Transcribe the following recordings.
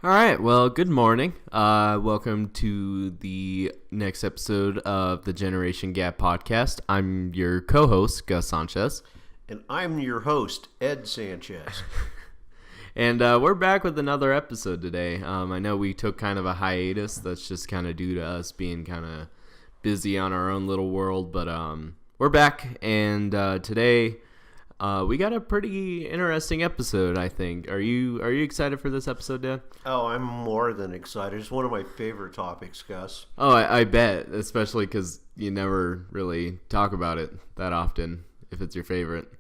All right, well, good morning. Welcome to the next episode of the Generation Gap podcast. I'm your co-host, Gus Sanchez. And I'm your host, Ed Sanchez. And we're back with another episode today. I know we took kind of a hiatus. That's just kind of due to us being kind of busy on our own little world. But we're back, and today we got a pretty interesting episode, I think. Are you excited for this episode, Dad? Oh, I'm more than excited. It's one of my favorite topics, Gus. Oh, I bet, especially because you never really talk about it that often, if it's your favorite.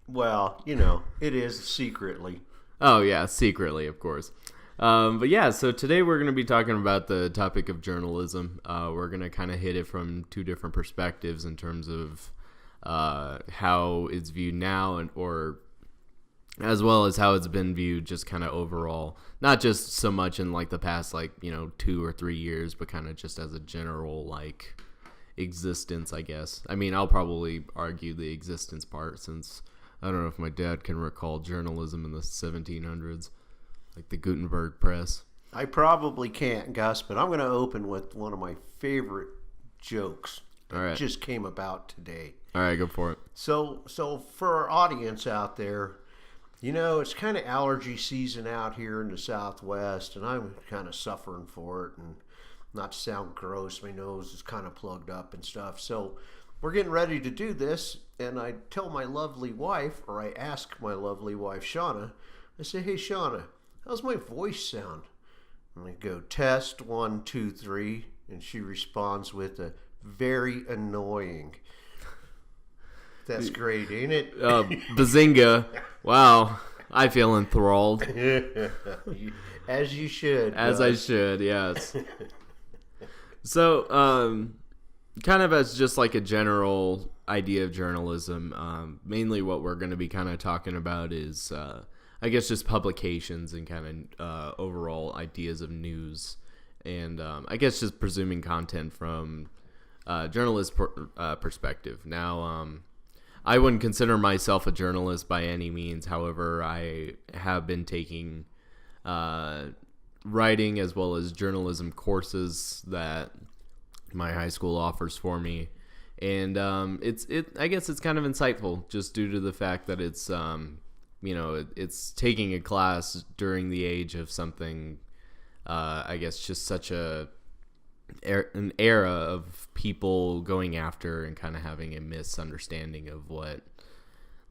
Well, it is secretly. Oh, yeah, secretly, of course. But yeah, so today we're going to be talking about the topic of journalism. We're going to kind of hit it from two different perspectives in terms of how it's viewed now, or as well as how it's been viewed just kind of overall, not just so much in like the past 2 or 3 years, but kind of just as a general existence, I guess. I mean, I'll probably argue the existence part, since I don't know if my dad can recall journalism in the 1700s, like the Gutenberg press. I probably can't, Gus, but I'm going to open with one of my favorite jokes that just came about today. All right, go for it. So for our audience out there, it's kind of allergy season out here in the Southwest, and I'm kind of suffering for it. And not to sound gross, my nose is kind of plugged up and stuff. So we're getting ready to do this, and I tell my lovely wife, or I ask my lovely wife, Shauna, I say, "Hey, Shauna, how's my voice sound?" And I go, "Test 1, 2, 3," and she responds with a very annoying. That's great, ain't it? Bazinga. Wow. I feel enthralled. As you should. As I should, yes. So, kind of as just like a general idea of journalism, mainly what we're going to be kind of talking about is, I guess, just publications and kind of overall ideas of news. And I guess just presuming content from journalist perspective. Now, I wouldn't consider myself a journalist by any means. However, I have been taking writing as well as journalism courses that my high school offers for me, and I guess it's kind of insightful just due to the fact that it's it's taking a class during the age of something. I guess just such an era of people going after and kind of having a misunderstanding of what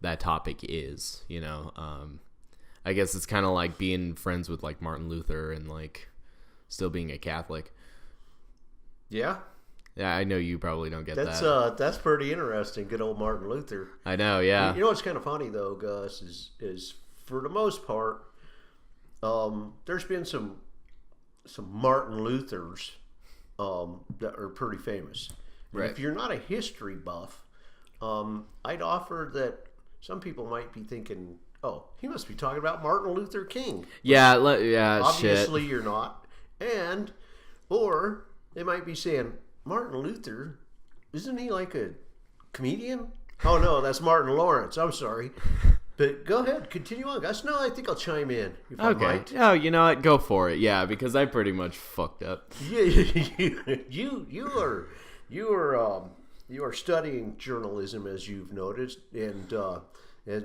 that topic is, I guess it's kind of like being friends with like Martin Luther and like still being a Catholic. Yeah. Yeah, I know you probably don't get that. That's pretty interesting. Good old Martin Luther. I know, yeah. You know what's kind of funny though, Gus, is for the most part, there's been some Martin Luthers that are pretty famous. Right. If you're not a history buff, I'd offer that some people might be thinking, "Oh, he must be talking about Martin Luther King." Yeah, obviously shit. You're not, or they might be saying, "Martin Luther, isn't he like a comedian?" Oh no, that's Martin Lawrence. I'm sorry. But go ahead, continue on, guys. No, I think I'll chime in if I might. Oh, you know what? Go for it. Yeah, because I pretty much fucked up. Yeah, you are studying journalism, as you've noticed, and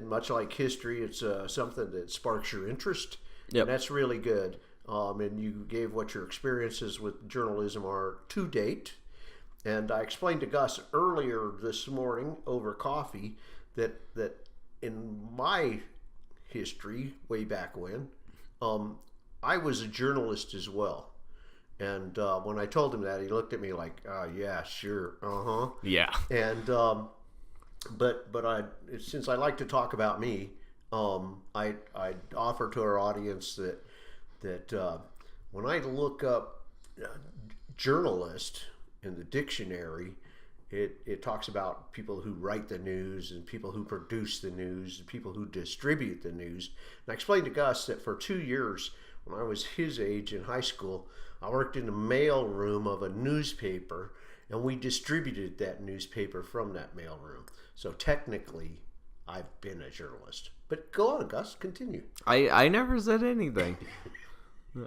much like history, it's something that sparks your interest. Yep. And that's really good. And you gave what your experiences with journalism are to date. And I explained to Gus earlier this morning over coffee that in my history, way back when, I was a journalist as well. And when I told him that, he looked at me like, "Yeah, sure, yeah." And but since I like to talk about me, I offer to our audience that when I look up journalist in the dictionary, it talks about people who write the news and people who produce the news and people who distribute the news. And I explained to Gus that for 2 years, when I was his age in high school, I worked in the mail room of a newspaper, and we distributed that newspaper from that mail room. So technically, I've been a journalist. But go on, Gus, continue. I never said anything.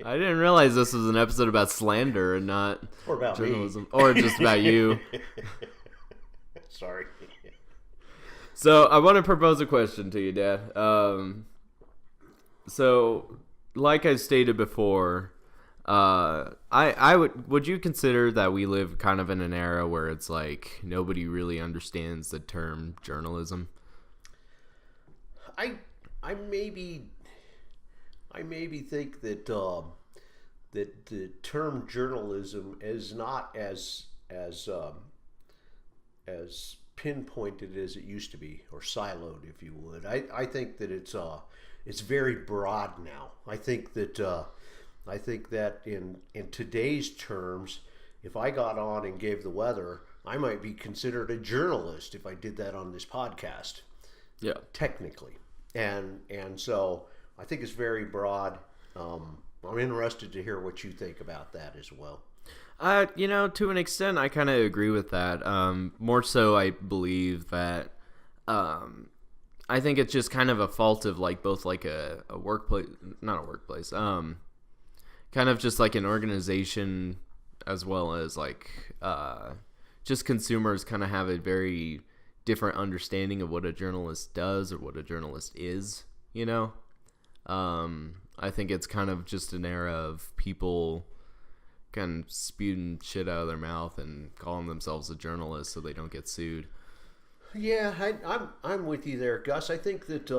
I didn't realize this was an episode about slander and not Or about journalism. me. Or just about you. Sorry. So I want to propose a question to you, Dad. So, like I stated before, would you consider that we live kind of in an era where it's like nobody really understands the term journalism? I maybe think that that the term journalism is not as pinpointed as it used to be, or siloed, if you would. I think that it's very broad now. I think that in today's terms, if I got on and gave the weather, I might be considered a journalist if I did that on this podcast. Yeah. Technically. And so I think it's very broad. I'm interested to hear what you think about that as well. To an extent, I kind of agree with that. More so, I believe that I think it's just kind of a fault of like both like a workplace, not a workplace, kind of just like an organization, as well as like just consumers kind of have a very different understanding of what a journalist does or what a journalist is, I think it's kind of just an era of people kind of spewing shit out of their mouth and calling themselves a journalist so they don't get sued. Yeah, I'm with you there, Gus. I think that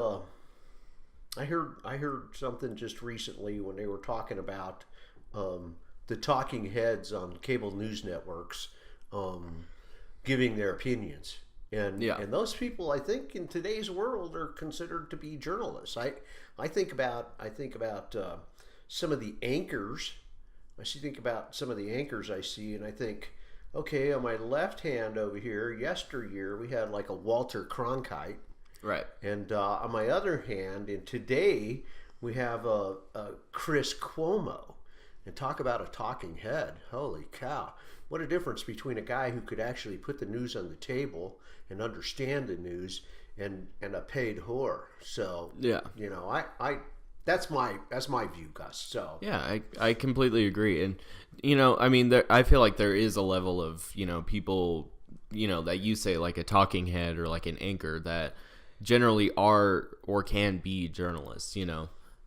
I heard something just recently when they were talking about the talking heads on cable news networks giving their opinions. And those people, I think, in today's world are considered to be journalists. I think about some of the anchors. Think about some of the anchors I see, and I think, okay, on my left hand over here, yesteryear, we had like a Walter Cronkite. Right. And on my other hand, and today, we have a Chris Cuomo. And talk about a talking head. Holy cow. What a difference between a guy who could actually put the news on the table and understand the news and a paid whore. So, yeah, that's my view, Gus. So yeah, I completely agree. And I feel like there is a level of people that you say like a talking head or like an anchor that generally are or can be journalists.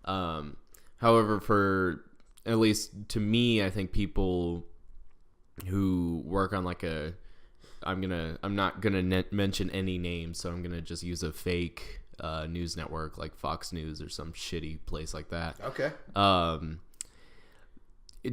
However, for at least to me, I think people who work on like I'm not gonna mention any names, so I'm gonna just use a fake news network like Fox News or some shitty place like that. Okay.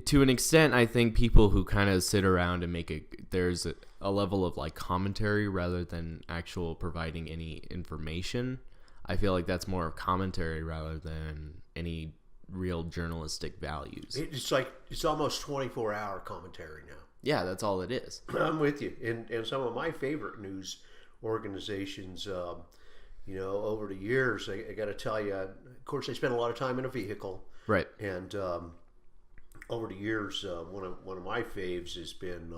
To an extent, I think people who kind of sit around and there's a level of like commentary rather than actual providing any information. I feel like that's more of commentary rather than any real journalistic values. It's almost 24-hour commentary now. Yeah, that's all it is. I'm with you. And some of my favorite news organizations, over the years, I got to tell you, of course, I spent a lot of time in a vehicle. Right. And over the years, one of my faves has been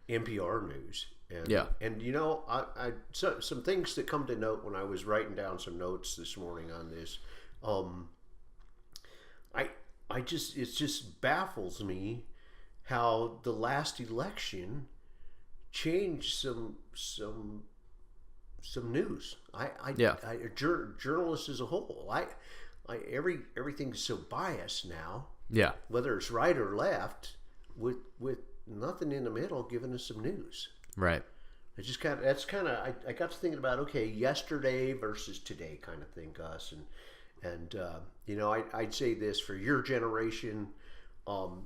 NPR News. And, yeah. And some things that come to note when I was writing down some notes this morning on this. It just baffles me how the last election changed some news. Journalists as a whole. Everything's so biased now. Yeah. Whether it's right or left, with nothing in the middle, giving us some news. Right. I got to thinking about, okay, yesterday versus today kind of thing, Gus, and I'd say this for your generation,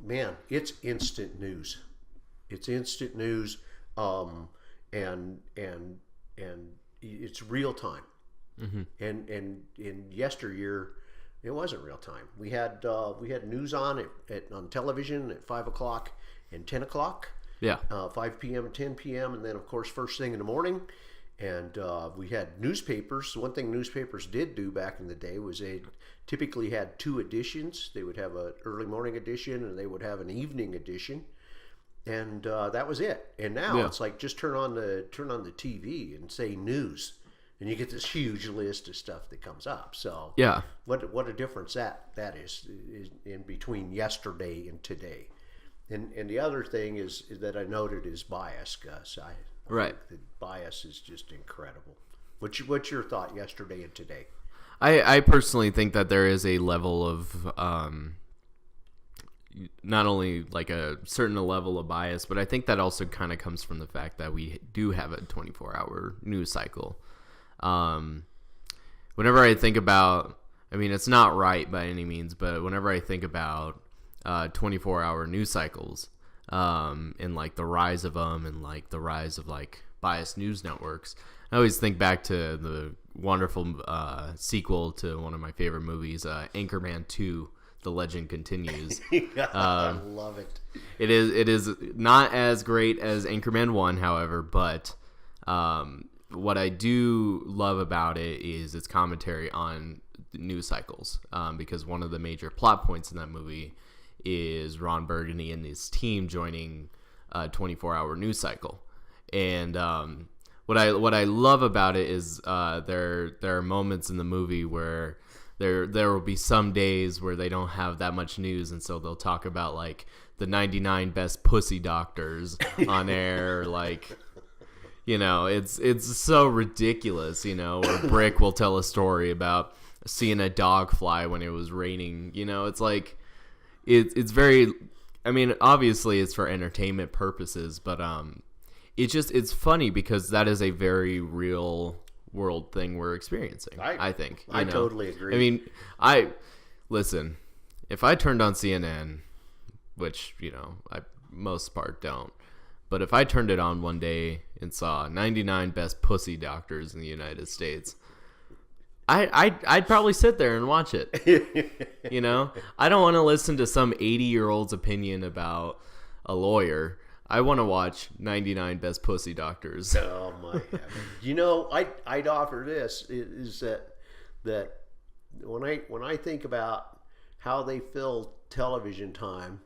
man, it's instant news. It's instant news, and it's real time. Mm-hmm. And in yesteryear, it wasn't real time. We had news on television at 5 o'clock and 10 o'clock. Yeah. 5 p.m. and 10 p.m. and then of course first thing in the morning. And we had newspapers. One thing newspapers did do back in the day was they typically had two editions. They would have an early morning edition and they would have an evening edition, and that was it. And now it's like just turn on the TV and say news, and you get this huge list of stuff that comes up. So Yeah. what a difference that is in between yesterday and today. And the other thing is that I noted is bias, Gus. I Right. think the bias is just incredible. What's your thought yesterday and today? I personally think that there is a level of not only like a certain level of bias, but I think that also kind of comes from the fact that we do have a 24-hour news cycle. Whenever I think about, I mean, it's not right by any means, but whenever I think about 24-hour news cycles and like the rise of them and like the rise of like biased news networks, I always think back to the wonderful sequel to one of my favorite movies, Anchorman 2. The legend continues. I love it. It is not as great as Anchorman 1, however, but what I do love about it is its commentary on news cycles, because one of the major plot points in that movie is Ron Burgundy and his team joining a 24-hour news cycle. And what I love about it is there are moments in the movie where there will be some days where they don't have that much news, and so they'll talk about like the 99 best pussy doctors on air, like, you know, it's so ridiculous, you know, or Brick will tell a story about seeing a dog fly when it was raining, you know, it's like it's very, I mean, obviously it's for entertainment purposes, but it's funny because that is a very real world thing we're experiencing. I think. I totally agree. I mean, listen, if I turned on CNN, which, you know, I most part don't, but if I turned it on one day and saw 99 best pussy doctors in the United States, I'd probably sit there and watch it. You know, I don't want to listen to some 80-year-old's opinion about a lawyer. I want to watch 99 best pussy doctors. Oh my heaven! You know, I'd offer this is that when I think about how they fill television time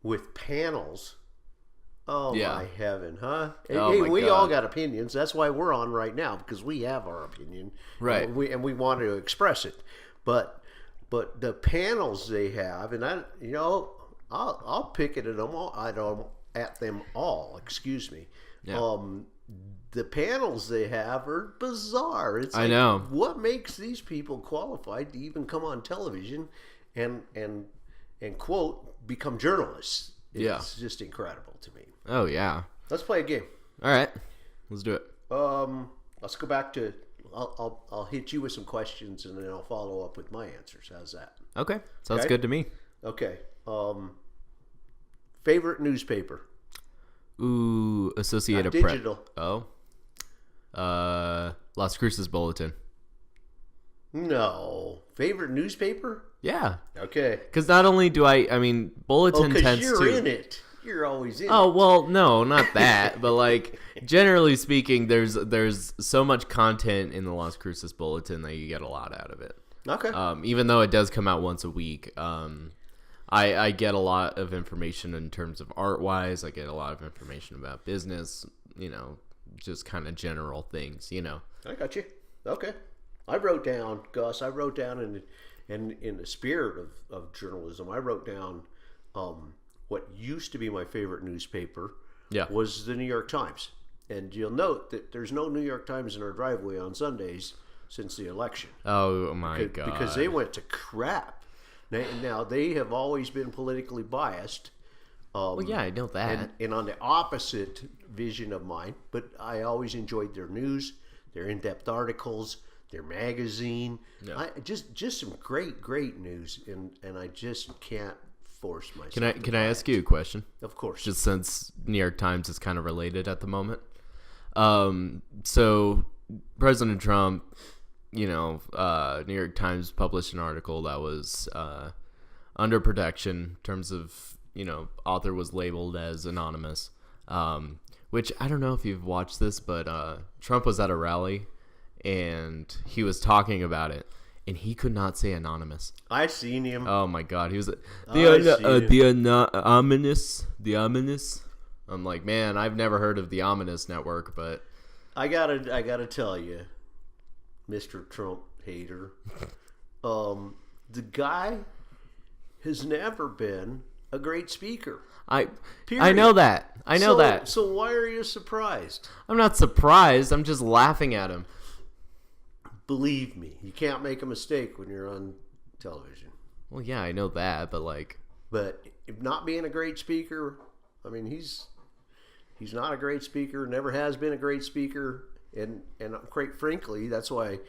with panels. Oh Yeah. my heaven, huh? Oh Hey, my we God. all got opinions. That's why we're on right now, because we have our opinion, Right. And we want to express it. But the panels they have, and I'll pick it at them all. At them all. Excuse me. Yeah. The panels they have are bizarre. It's I know. What makes these people qualified to even come on television and quote become journalists? It's just incredible to me. Oh yeah. Let's play a game. All right, let's do it. Let's go back to. I'll hit you with some questions and then I'll follow up with my answers. How's that? Okay, sounds Okay. good to me. Okay. Favorite newspaper? Ooh, Associated Not Press. digital. Las Cruces Bulletin. No. Favorite newspaper? Yeah, Okay. because not only do I mean, Bulletin Because tends you're to. in it. You're always in it. Oh well, no, not that, but like generally speaking, there's so much content in the Las Cruces Bulletin that you get a lot out of it. Okay. Even though it does come out once a week, I get a lot of information in terms of art-wise. I get a lot of information about business, you know, just kind of general things, you know. I got you. Okay. I wrote down, Gus, in the spirit of journalism, I wrote down what used to be my favorite newspaper was the New York Times. And you'll note that there's no New York Times in our driveway on Sundays since the election. Oh my God. Because they went to crap. Now, they have always been politically biased. Well, yeah, I know that. And on the opposite vision of mine, but I always enjoyed their news, their in-depth articles, their magazine. Yeah. Just some great news, and I just can't force myself. Can I ask you a question? Of course. Just since New York Times is kind of related at the moment. So President Trump, you know, New York Times published an article that was under protection in terms of, you know, author was labeled as anonymous, which I don't know if you've watched this, but Trump was at a rally and he was talking about it and he could not say anonymous. I seen him. Oh my God. He was the ominous. I'm like, man, I've never heard of the Ominous Network, but I gotta tell you, Mr. Trump hater, the guy has never been a great speaker. I Period. know that. I know that. So why are you surprised? I'm not surprised. I'm just laughing at him. Believe me, you can't make a mistake when you're on television. Well, yeah, I know that, but like... But if not being a great speaker, I mean, he's not a great speaker, never has been a great speaker, and quite frankly, that's why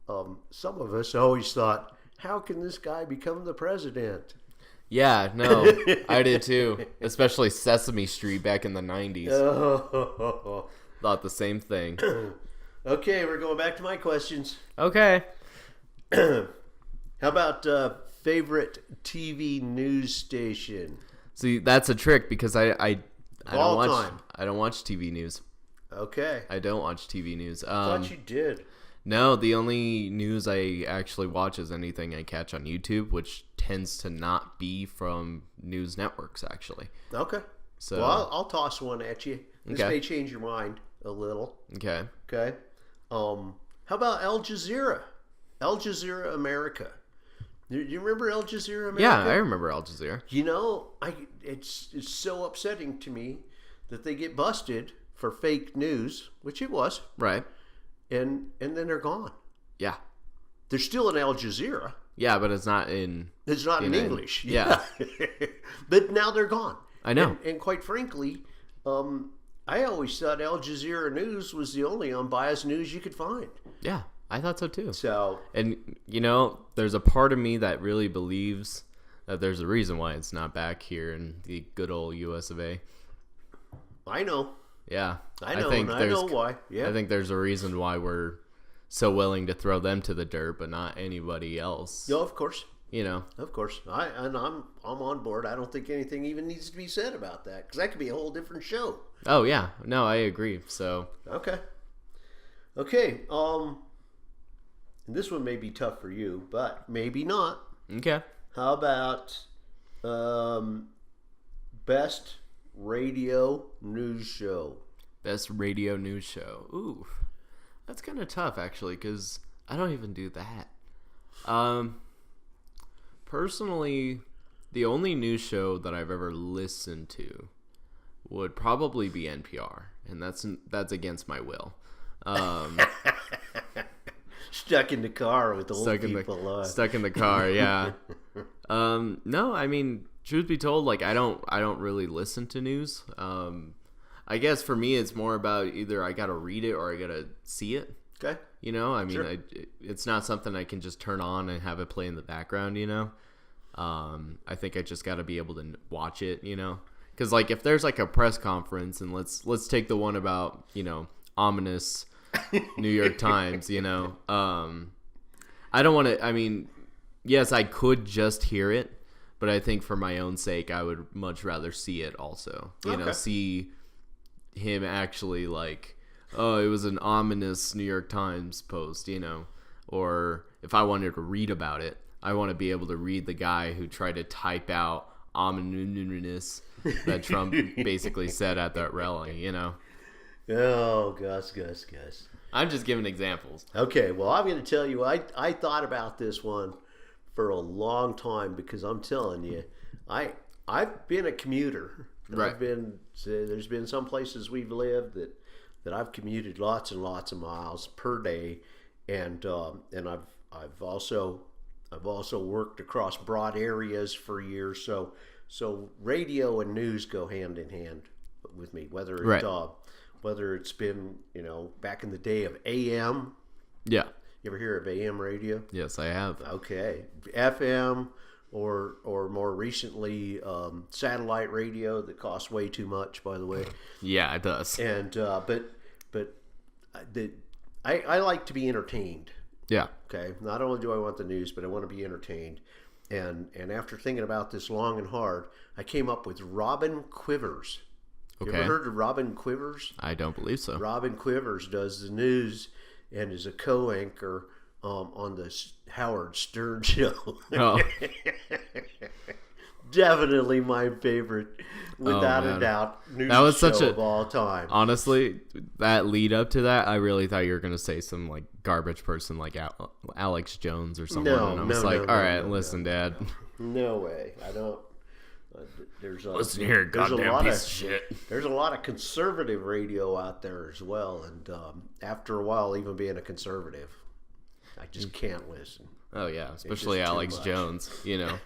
some of us always thought, how can this guy become the president? Yeah, no, I did too. Especially Sesame Street back in the 90s. Oh. Thought the same thing. Okay, we're going back to my questions. Okay. How about favorite TV news station? See, that's a trick because I All don't watch time. I don't watch TV news. Okay. I don't watch TV news. I thought you did. No, the only news I actually watch is anything I catch on YouTube, which tends to not be from news networks, actually. Okay. So, well, I'll toss one at you. This Okay. may change your mind a little. Okay. Okay. How about Al Jazeera? Al Jazeera America. You remember Al Jazeera America? Yeah, I remember Al Jazeera. You know, it's so upsetting to me that they get busted for fake news, which it was, Right. and then they're gone. Yeah. They're still in Al Jazeera. Yeah, but it's not in... It's not in in English. yeah. But now they're gone. I know. And quite frankly, I always thought Al Jazeera News was the only unbiased news you could find. Yeah, I thought so too. So, And, you know, there's a part of me that really believes that there's a reason why it's not back here in the good old US of A. I know. Yeah. I know why. Yeah. I think there's a reason why we're so willing to throw them to the dirt, but not anybody else. Yeah, of course. You know. Of course. I'm on board. I don't think anything even needs to be said about that, because that could be a whole different show. Oh yeah. No, I agree. So Okay. And this one may be tough for you, but maybe not. okay. How about best radio news show? Best radio news show. Ooh, that's kind of tough actually, because I don't even do that. Personally, the only news show that I've ever listened to would probably be NPR, and that's against my will. Stuck in the car with old people. Stuck in the car, yeah. No, I mean, truth be told, like I don't really listen to news. I guess for me, it's more about either I gotta read it or I gotta see it. Okay. You know, I mean, Sure. it's not something I can just turn on and have it play in the background. You know, I think I just got to be able to watch it. You know, because like if there's like a press conference, and let's take the one about ominous New York Times. You know, I don't want to. I mean, yes, I could just hear it, but I think for my own sake, I would much rather see it also. You know, see him actually like. Oh, it was an ominous New York Times post, you know. Or if I wanted to read about it, I want to be able to read the guy who tried to type out ominous that Trump basically said at that rally, you know. Oh, Gus. I'm just giving examples. Okay, well, I'm going to tell you, I thought about this one for a long time, because I'm telling you, I've been a commuter. Right. There's been some places we've lived that I've commuted lots and lots of miles per day, and I've also worked across broad areas for years. So radio and news go hand in hand with me. Whether it's been back in the day of AM. Yeah. You ever hear of AM radio? Yes, I have. Okay, FM. Or more recently, satellite radio that costs way too much, by the way. Yeah, it does. And but I like to be entertained. Yeah. Okay. Not only do I want the news, but I want to be entertained. And after thinking about this long and hard, I came up with Robin Quivers. You Okay. ever heard of Robin Quivers? I don't believe so. Robin Quivers does the news and is a co-anchor on the Howard Stern show. Oh. Definitely my favorite without a doubt, news that was show such a, of all time. Honestly, that lead up to that, I really thought you were gonna say some like garbage person like Alex Jones or someone. And I was all right, listen, Dad. No way. I don't. Listen here, goddamn piece of shit. There's a lot of conservative radio out there as well, and after a while, even being a conservative, I just can't listen. Oh yeah, especially Alex Jones. You know,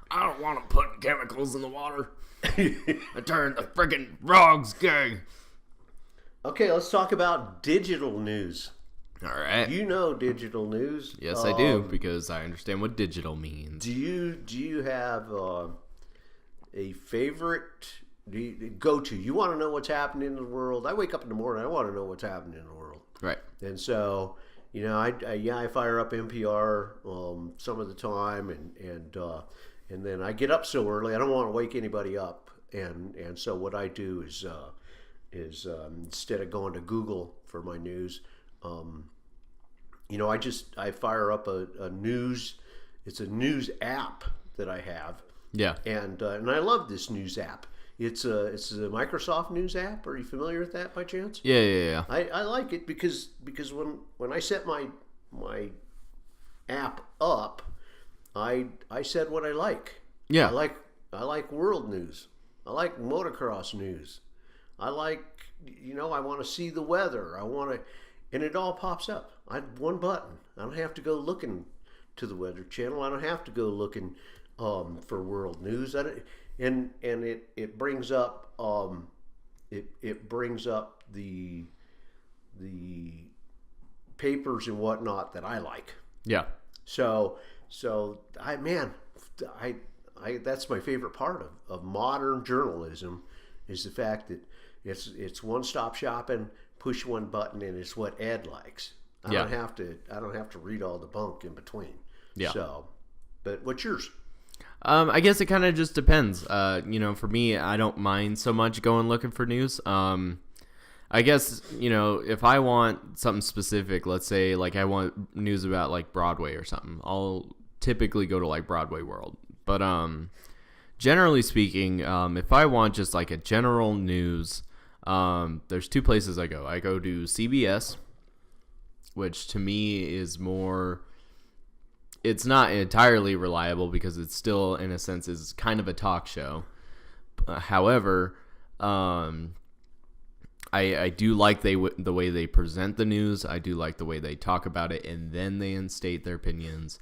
I don't want to put chemicals in the water. I turned the friggin' frogs gay. Okay, let's talk about digital news. All right. You know digital news. Yes, I do, because I understand what digital means. Do you have a favorite go-to? You want to know what's happening in the world? I wake up in the morning, I want to know what's happening in the world. Right. And so, you know, I fire up NPR some of the time, and then I get up so early, I don't want to wake anybody up. And so what I do is instead of going to Google for my news, you know, I fire up a news. It's a news app that I have. Yeah. And I love this news app. It's a Microsoft News app. Are you familiar with that by chance? Yeah. I like it because when I set my app up, I said what I like. Yeah. I like world news. I like motocross news. I like, you know, I want to see the weather. And it all pops up. I have one button. I don't have to go looking to the Weather Channel. I don't have to go looking for world news. And it brings up it brings up the papers and whatnot that I like. Yeah. So that's my favorite part of modern journalism, is the fact that it's one-stop shopping. Push one button and it's what Ed likes. I don't have to read all the bunk in between. Yeah. So, but what's yours? I guess it kind of just depends. You know, for me, I don't mind so much going looking for news. I guess, you know, if I want something specific, let's say like I want news about like Broadway or something, I'll typically go to like Broadway World. But generally speaking, if I want just like a general news, there's two places I go. I go to CBS, which to me is more, it's not entirely reliable because it's still, in a sense, is kind of a talk show. However, I do like the way they present the news. I do like the way they talk about it, and then they instate their opinions.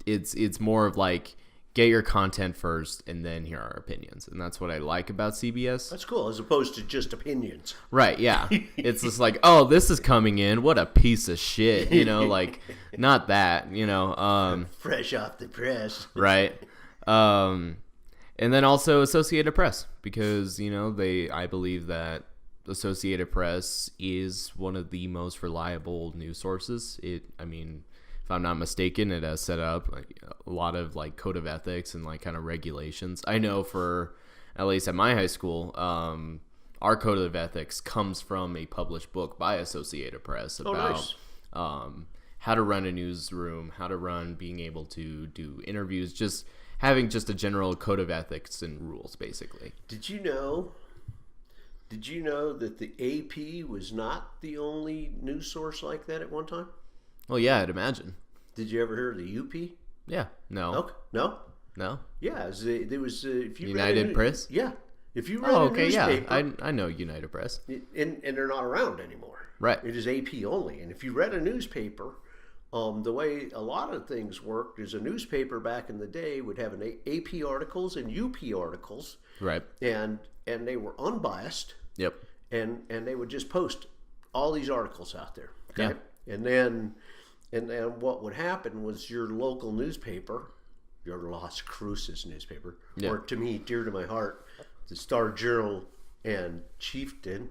It's more of like, get your content first, and then here are our opinions. And that's what I like about CBS. That's cool, as opposed to just opinions. Right, yeah. It's just like, oh, this is coming in. What a piece of shit. You know, like, not that, you know. Fresh off the press. Right. And then also Associated Press, because, you know, I believe that Associated Press is one of the most reliable news sources. If I'm not mistaken, it has set up like a lot of like code of ethics and like kind of regulations. I know for, at least at my high school, our code of ethics comes from a published book by Associated Press about how to run a newsroom, how to run, being able to do interviews, just having just a general code of ethics and rules, basically. Did you know that the AP was not the only news source like that at one time? Well, yeah, I'd imagine. Did you ever hear of the UP? Yeah. No. Okay. No? Yeah. There was if you United Press? Yeah. If you read a newspaper... Yeah. I know United Press. And they're not around anymore. Right. It is AP only. And if you read a newspaper, the way a lot of things worked is a newspaper back in the day would have an AP articles and UP articles. Right. And they were unbiased. Yep. And they would just post all these articles out there. Okay? Yeah. And then what would happen was your local newspaper, your Las Cruces newspaper, or to me, dear to my heart, the Star Journal and Chieftain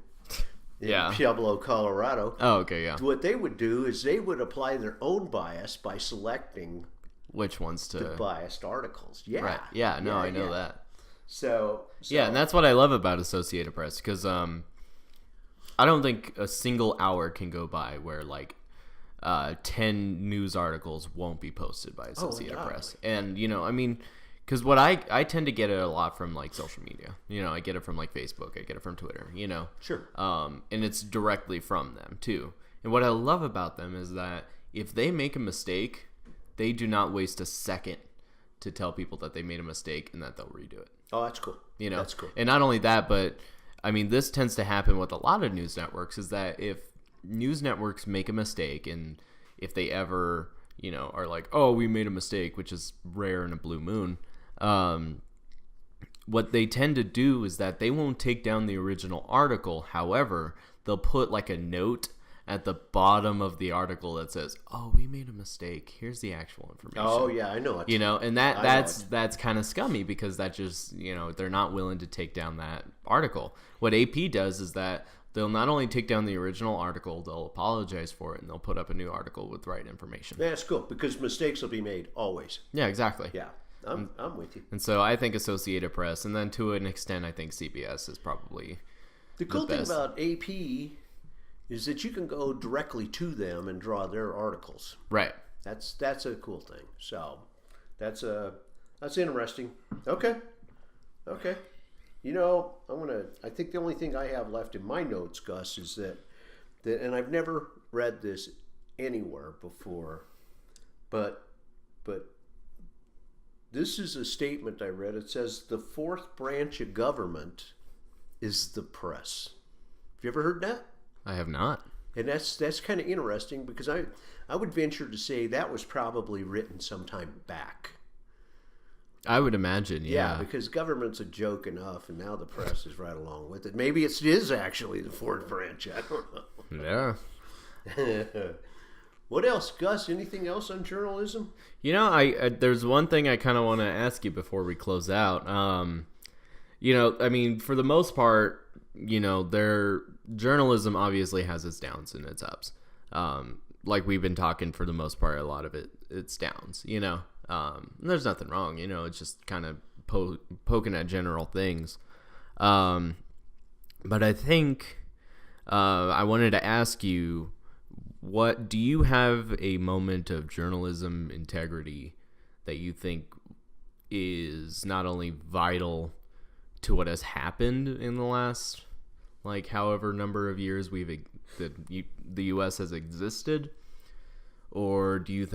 in Pueblo, Colorado. Oh, okay, yeah. What they would do is they would apply their own bias by selecting which ones to the biased articles. Yeah. Right. Yeah, no, I know that. So yeah, and that's what I love about Associated Press, because I don't think a single hour can go by where like 10 news articles won't be posted by Associated Press. And, you know, I mean, Because what I tend to get it a lot from like social media. I get it from like Facebook. I get it from Twitter. Sure. And it's directly from them too. And what I love about them is that if they make a mistake, they do not waste a second to tell people that they made a mistake and that they'll redo it. Oh, that's cool. That's cool. And not only that, but I mean, this tends to happen with a lot of news networks, is that if news networks make a mistake, and if they ever, are like, oh, we made a mistake, which is rare in a blue moon, what they tend to do is that they won't take down the original article. However, they'll put like a note at the bottom of the article that says, oh, we made a mistake. Here's the actual information. Oh, yeah, I know it. And that's kind of scummy, because that just, they're not willing to take down that article. What AP does is that they'll not only take down the original article, they'll apologize for it, and they'll put up a new article with right information. Yeah, it's cool, because mistakes will be made always. Yeah, exactly. Yeah, I'm with you. And so I think Associated Press, and then to an extent, I think CBS is probably the cool thing about AP is that you can go directly to them and draw their articles. Right. That's a cool thing. So that's interesting. Okay. I think the only thing I have left in my notes, Gus, is that and I've never read this anywhere before, but this is a statement I read. It says the fourth branch of government is the press. Have you ever heard that? I have not. And that's kind of interesting, because I would venture to say that was probably written sometime back. I would imagine, yeah. Because government's a joke enough, and now the press is right along with it. Maybe it is actually the fourth branch. I don't know. Yeah. What else, Gus? Anything else on journalism? I there's one thing I kind of want to ask you before we close out. I mean, for the most part, their journalism obviously has its downs and its ups. Like we've been talking, for the most part, a lot of it's downs. There's nothing wrong. It's just kind of poking at general things. But I think I wanted to ask you, do you have a moment of journalism integrity that you think is not only vital to what has happened in the last, like, however number of years the U.S. has existed, or do you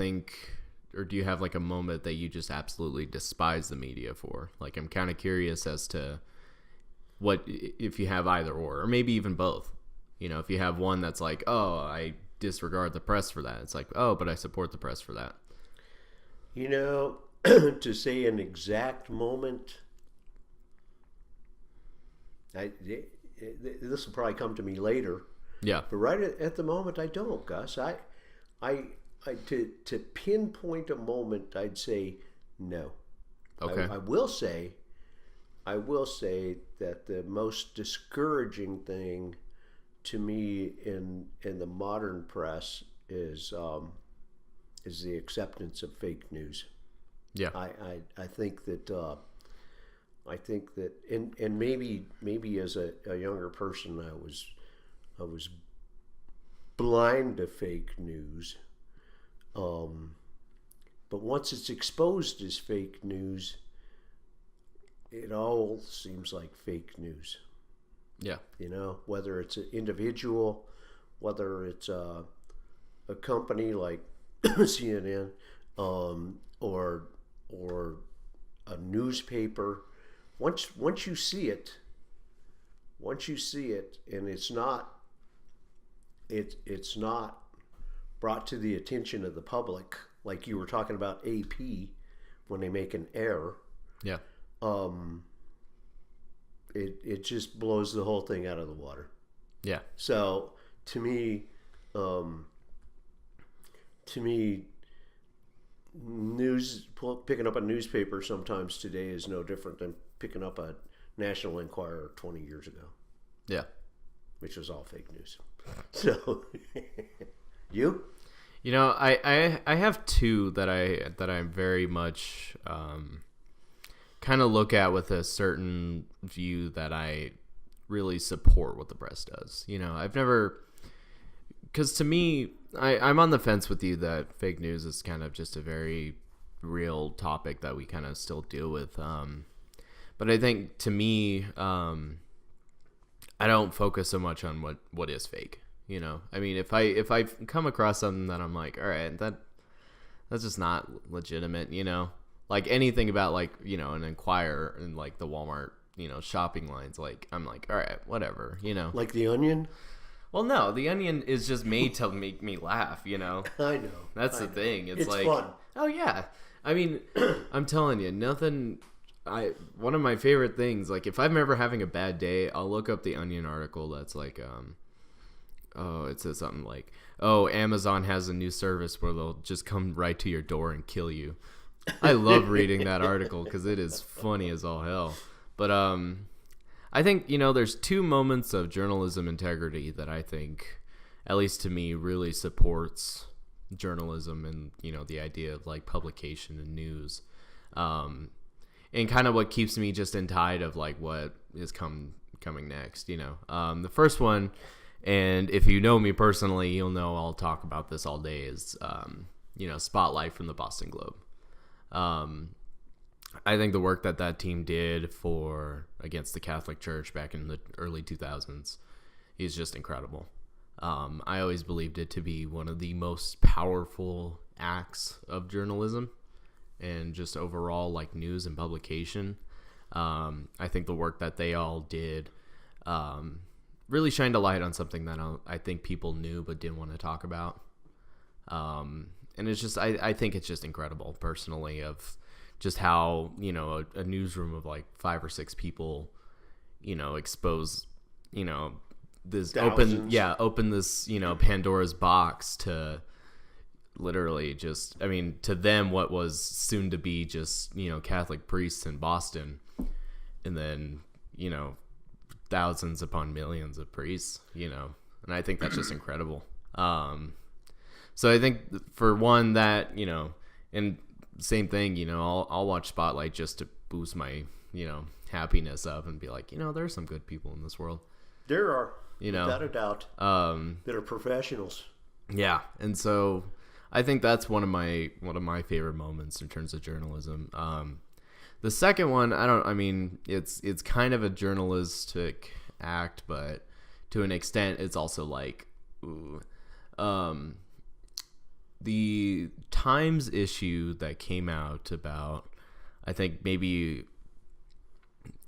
have like a moment that you just absolutely despise the media for? Like, I'm kind of curious as to if you have either or maybe even both. If you have one that's like, oh, I disregard the press for that, it's like, oh, but I support the press for that. To say an exact moment, this will probably come to me later. Yeah. But right at the moment, I don't, Gus. To pinpoint a moment, I'd say no. Okay. I will say that the most discouraging thing to me in the modern press is the acceptance of fake news. Yeah. I think that and maybe as a younger person, I was blind to fake news. But once it's exposed as fake news, it all seems like fake news. Yeah. Whether it's an individual, whether it's a company like CNN, or a newspaper. Once you see it, and it's not brought to the attention of the public, like you were talking about AP when they make an error. Yeah. It just blows the whole thing out of the water. Yeah. So to me, picking up a newspaper sometimes today is no different than picking up a National Enquirer 20 years ago. Yeah. Which was all fake news. So, you? I have two that I'm very much kind of look at with a certain view that I really support what the press does. I've never, because to me, I'm on the fence with you that fake news is kind of just a very real topic that we kind of still deal with. But I think to me, I don't focus so much on what is fake. You know, I mean, if I come across something that I'm like, all right, that's just not legitimate. You know, like anything about like, you know, an Enquirer and like the Walmart, you know, shopping lines. Like I'm like, all right, whatever. You know, Like The Onion. well, no, The Onion is just made to make me laugh, you know? I know. That's the thing. It's like, fun. oh, yeah. I mean, I'm telling you, one of my favorite things, like, if I'm ever having a bad day, I'll look up the Onion article that's like, it says something like, oh, Amazon has a new service where they'll just come right to your door and kill you. I love reading that article because it is funny as all hell. But, I think, you know, there's two moments of journalism integrity that I think, at least to me, really supports journalism and, you know, the idea of like publication and news. And kind of what keeps me just in tide of like what is coming next, you know. The first one, and if you know me personally, you'll know I'll talk about this all day, is, you know, Spotlight from the Boston Globe. I think the work that team did against the Catholic Church back in the early 2000s is just incredible. I always believed it to be one of the most powerful acts of journalism and just overall like news and publication. I think the work that they all did really shined a light on something that I think people knew but didn't want to talk about. And it's just, I think it's just incredible personally of just how, you know, a newsroom of like 5 or 6 people, you know, expose, you know, this Thousands. open this, you know, Pandora's box to literally just, I mean, to them, what was soon to be just, you know, Catholic priests in Boston, and then, you know, thousands upon millions of priests, you know, and I think that's just incredible. So I think for one that, you know, and same thing, you know, I'll watch Spotlight just to boost my, you know, happiness up and be like, you know, there's some good people in this world. There are, you know, without a doubt, that are professionals. Yeah, and so I think that's one of my favorite moments in terms of journalism. The second one, it's kind of a journalistic act, but to an extent, it's also like, ooh. The Times issue that came out about, I think maybe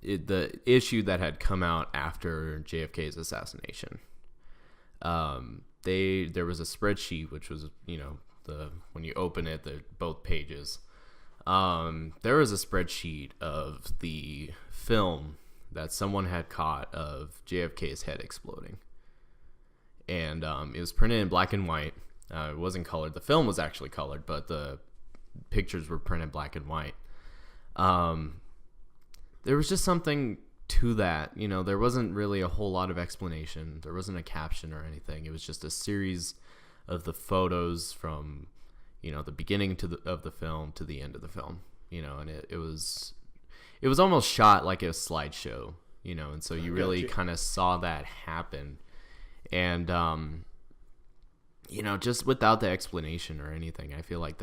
the issue that had come out after JFK's assassination. There was a spreadsheet, which was, you know, when you open it, both pages. There was a spreadsheet of the film that someone had caught of JFK's head exploding, and it was printed in black and white. It wasn't colored. The film was actually colored, but the pictures were printed black and white. There was just something to that. You know, there wasn't really a whole lot of explanation. There wasn't a caption or anything. It was just a series of the photos from, you know, the beginning of the film to the end of the film. You know, and it was almost shot like a slideshow. You know, and so you really kind of saw that happen, and you know, just without the explanation or anything, I feel like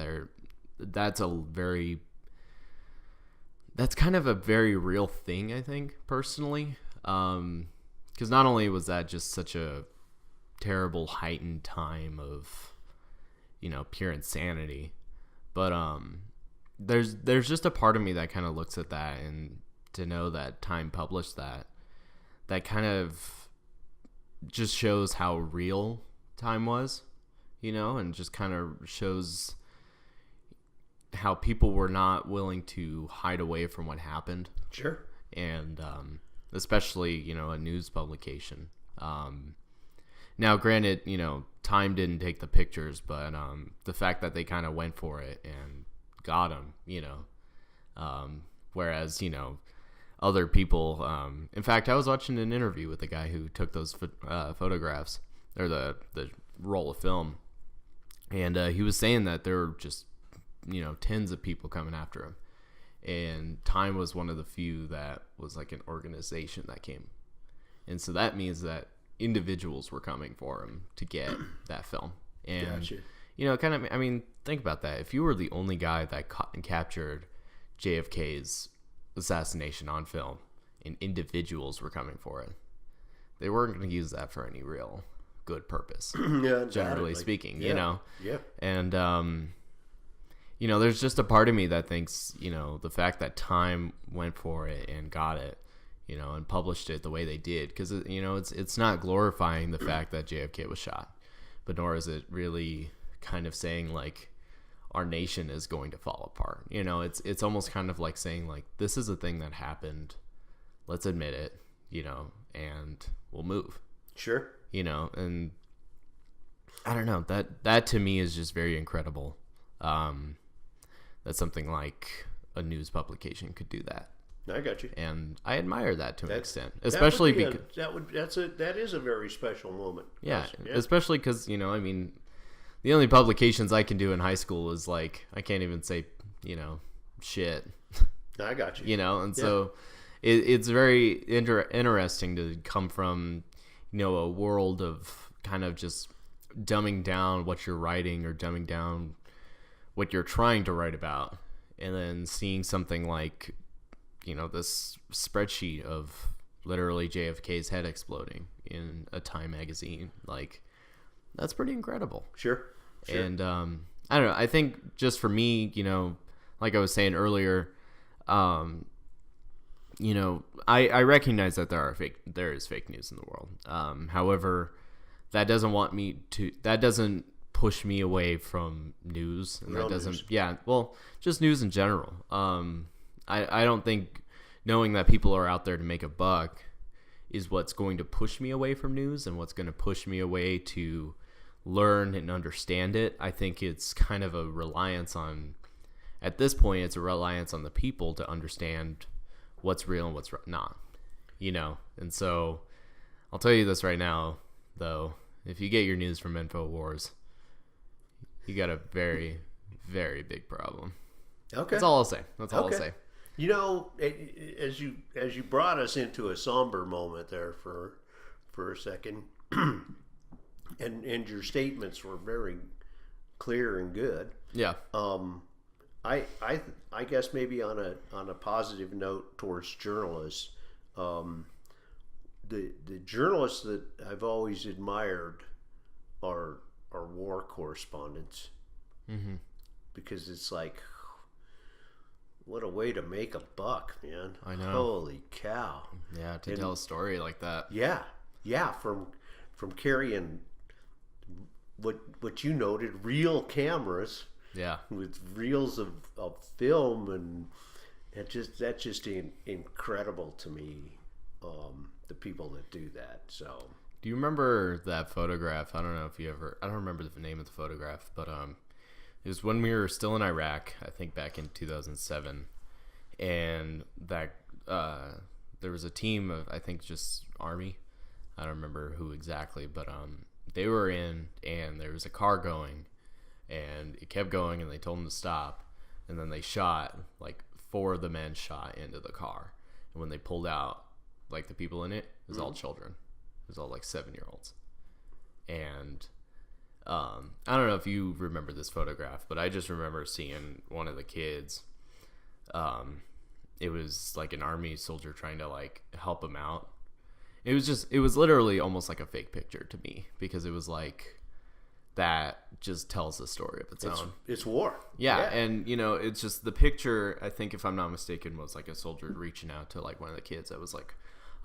that's kind of a very real thing, I think, personally. Because not only was that just such a terrible heightened time of, you know, pure insanity, but there's just a part of me that kind of looks at that, and to know that Time published that kind of just shows how real Time was. You know, and just kind of shows how people were not willing to hide away from what happened. Sure. And especially, you know, a news publication. Now, granted, you know, Time didn't take the pictures, but the fact that they kind of went for it and got them, you know, whereas, you know, other people. In fact, I was watching an interview with the guy who took those photographs, or the roll of film. And he was saying that there were just, you know, tens of people coming after him. And Time was one of the few that was like an organization that came. And so that means that individuals were coming for him to get that film. And Gotcha. kind of, I mean, think about that. If you were the only guy that caught and captured JFK's assassination on film and individuals were coming for it, they weren't going to use that for any real good purpose, generally speaking, Yeah. And, there's just a part of me that thinks, the fact that Time went for it and got it, and published it the way they did, because, it's not glorifying the fact that JFK was shot, but nor is it really kind of saying, like, our nation is going to fall apart. It's almost kind of like saying, like, this is a thing that happened. Let's admit it, and we'll move. Sure. And I don't know, that to me is just very incredible. That something like a news publication could do that. I got you. And I admire that to an extent, especially because that is a very special moment. Yeah. Especially because, the only publications I can do in high school is like, I can't even say, shit. I got you. And so it's very interesting to come from, a world of kind of just dumbing down what you're writing or dumbing down what you're trying to write about, and then seeing something like, this spreadsheet of literally JFK's head exploding in a Time magazine. Like, that's pretty incredible. Sure. And I don't know, I think just for me, like I was saying earlier, I recognize that there is fake news in the world. However, that doesn't push me away from news, and that doesn't news. Just news in general. I don't think knowing that people are out there to make a buck is what's going to push me away from news, and what's going to push me away to learn and understand it. I think it's kind of a reliance on, at this point, it's a reliance on the people to understand what's real and what's not, And so I'll tell you this right now, though, if you get your news from InfoWars, you got a very, very big problem. Okay. That's all I'll say. I'll say. As you brought us into a somber moment there for a second, and your statements were very clear and good. Yeah. I guess maybe on a positive note towards journalists, the journalists that I've always admired are war correspondents. Mm-hmm. Because it's like, what a way to make a buck, man. I know. Holy cow. Yeah, to tell a story like that. Yeah. From carrying what you noted, real cameras. Yeah. With reels of film, and that's just incredible to me. The people that do that. So, do you remember that photograph? I don't remember the name of the photograph, but it was when we were still in Iraq, I think back in 2007, and that there was a team of, I think, just Army. I don't remember who exactly, but they were in, and there was a car going, and it kept going, and they told them to stop, and then they shot, like 4 of the men shot into the car, and when they pulled out, like the people in it was all children. It was all like 7-year-olds, and I don't know if you remember this photograph, but I just remember seeing one of the kids. It was like an Army soldier trying to like help him out. It was literally almost like a fake picture to me, because it was like, that just tells the story of its own. It's war. Yeah, and it's just the picture, I think if I'm not mistaken, was like a soldier reaching out to like one of the kids that was like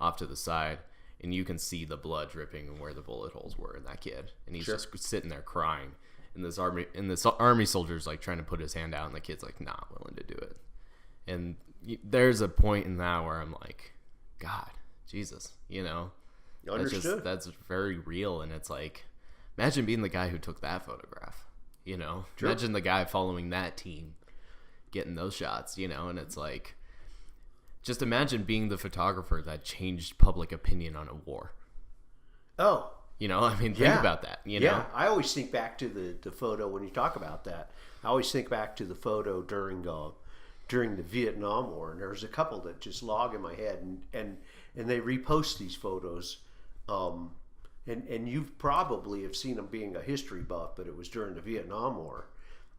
off to the side, and you can see the blood dripping where the bullet holes were in that kid, and he's just sitting there crying, and this army soldier's like trying to put his hand out, and the kid's like not willing to do it. And there's a point in that where I'm like, God, Jesus, Understood. That's very real, and it's like, imagine being the guy who took that photograph, Sure. Imagine the guy following that team getting those shots, and it's like, just imagine being the photographer that changed public opinion on a war. Oh. Think about that, Yeah, I always think back to the photo when you talk about that. I always think back to the photo during the Vietnam War, and there's a couple that just log in my head, and they repost these photos. and you've probably have seen him being a history buff, but it was during the Vietnam War,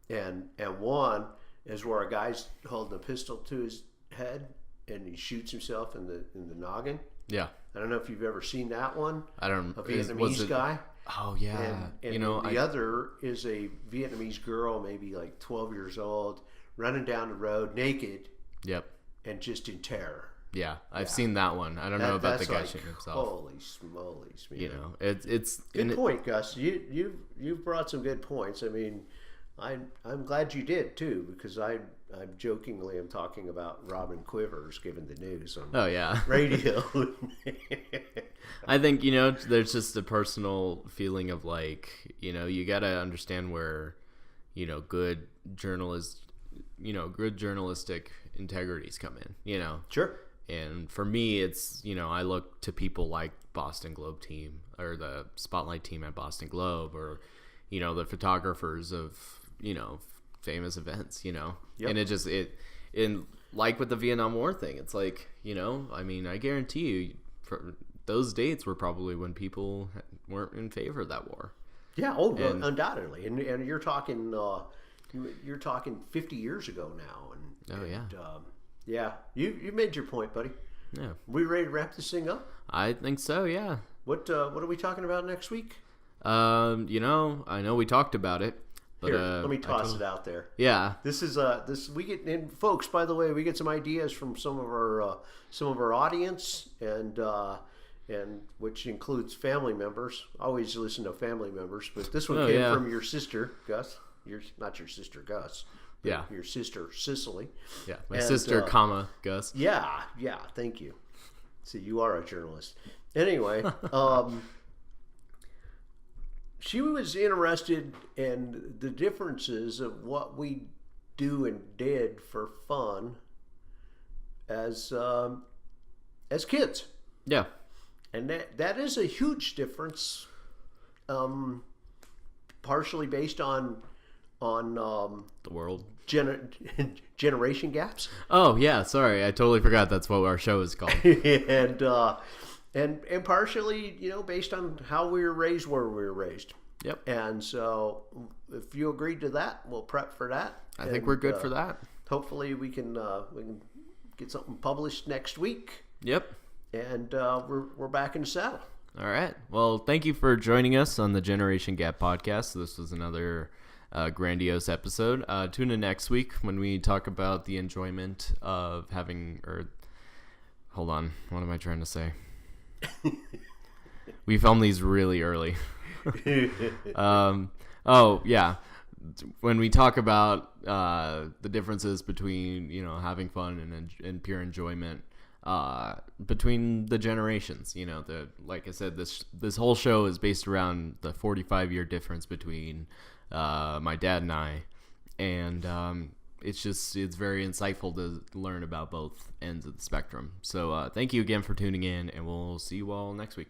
and one is where a guy's holding a pistol to his head and he shoots himself in the noggin. Yeah. I don't know if you've ever seen that one. I don't. A Vietnamese guy. Oh yeah. And the other is a Vietnamese girl, maybe like 12 years old, running down the road naked. Yep. And just in terror. Yeah, I've seen that one. I don't know about the guy shooting himself. Holy smolies, man. You know, it's good point, Gus. You've brought some good points. I mean, I'm glad you did too, because I'm jokingly am talking about Robin Quivers giving the news on radio. I think, you know, there's just a personal feeling of like, you know, you got to understand where, you know, good journalistic integrities come in, you know. Sure. And for me, it's, you know, I look to people like Boston Globe team or the Spotlight team at Boston Globe, or, you know, the photographers of, you know, famous events, you know. Yep. And it just, like with the Vietnam War thing, it's like, you know, I mean, I guarantee you, for those dates were probably when people weren't in favor of that war. Yeah, undoubtedly. And you're talking 50 years ago now. Yeah, you made your point, buddy. Yeah. We ready to wrap this thing up? I think so, yeah. What are we talking about next week? You know, I know we talked about it. But, here, let me toss it out there. Yeah. This is we get, and folks, by the way, we get some ideas from some of our audience, and which includes family members. I always listen to family members, but this one came from your sister, Gus. Not your sister, Gus. Yeah. Your sister, Cicely. Yeah, my sister, Gus. Yeah, thank you. See, you are a journalist. Anyway, she was interested in the differences of what we do and did for fun as kids. Yeah. And that is a huge difference, partially based on the world generation gaps. Oh yeah, sorry, I totally forgot that's what our show is called. and partially, you know, based on how we were raised, where we were raised. Yep. And so, if you agreed to that, we'll prep for that. I think we're good for that. Hopefully, we can get something published next week. Yep. And we're back in the saddle. All right. Well, thank you for joining us on the Generation Gap podcast. This was another grandiose episode. Tune in next week when we talk about the enjoyment of having, hold on, what am I trying to say? We filmed these really early. Oh yeah, when we talk about the differences between, you know, having fun and pure enjoyment between the generations, you know, like I said, this whole show is based around the 45-year difference between my dad and I, and it's very insightful to learn about both ends of the spectrum. So thank you again for tuning in, and we'll see you all next week.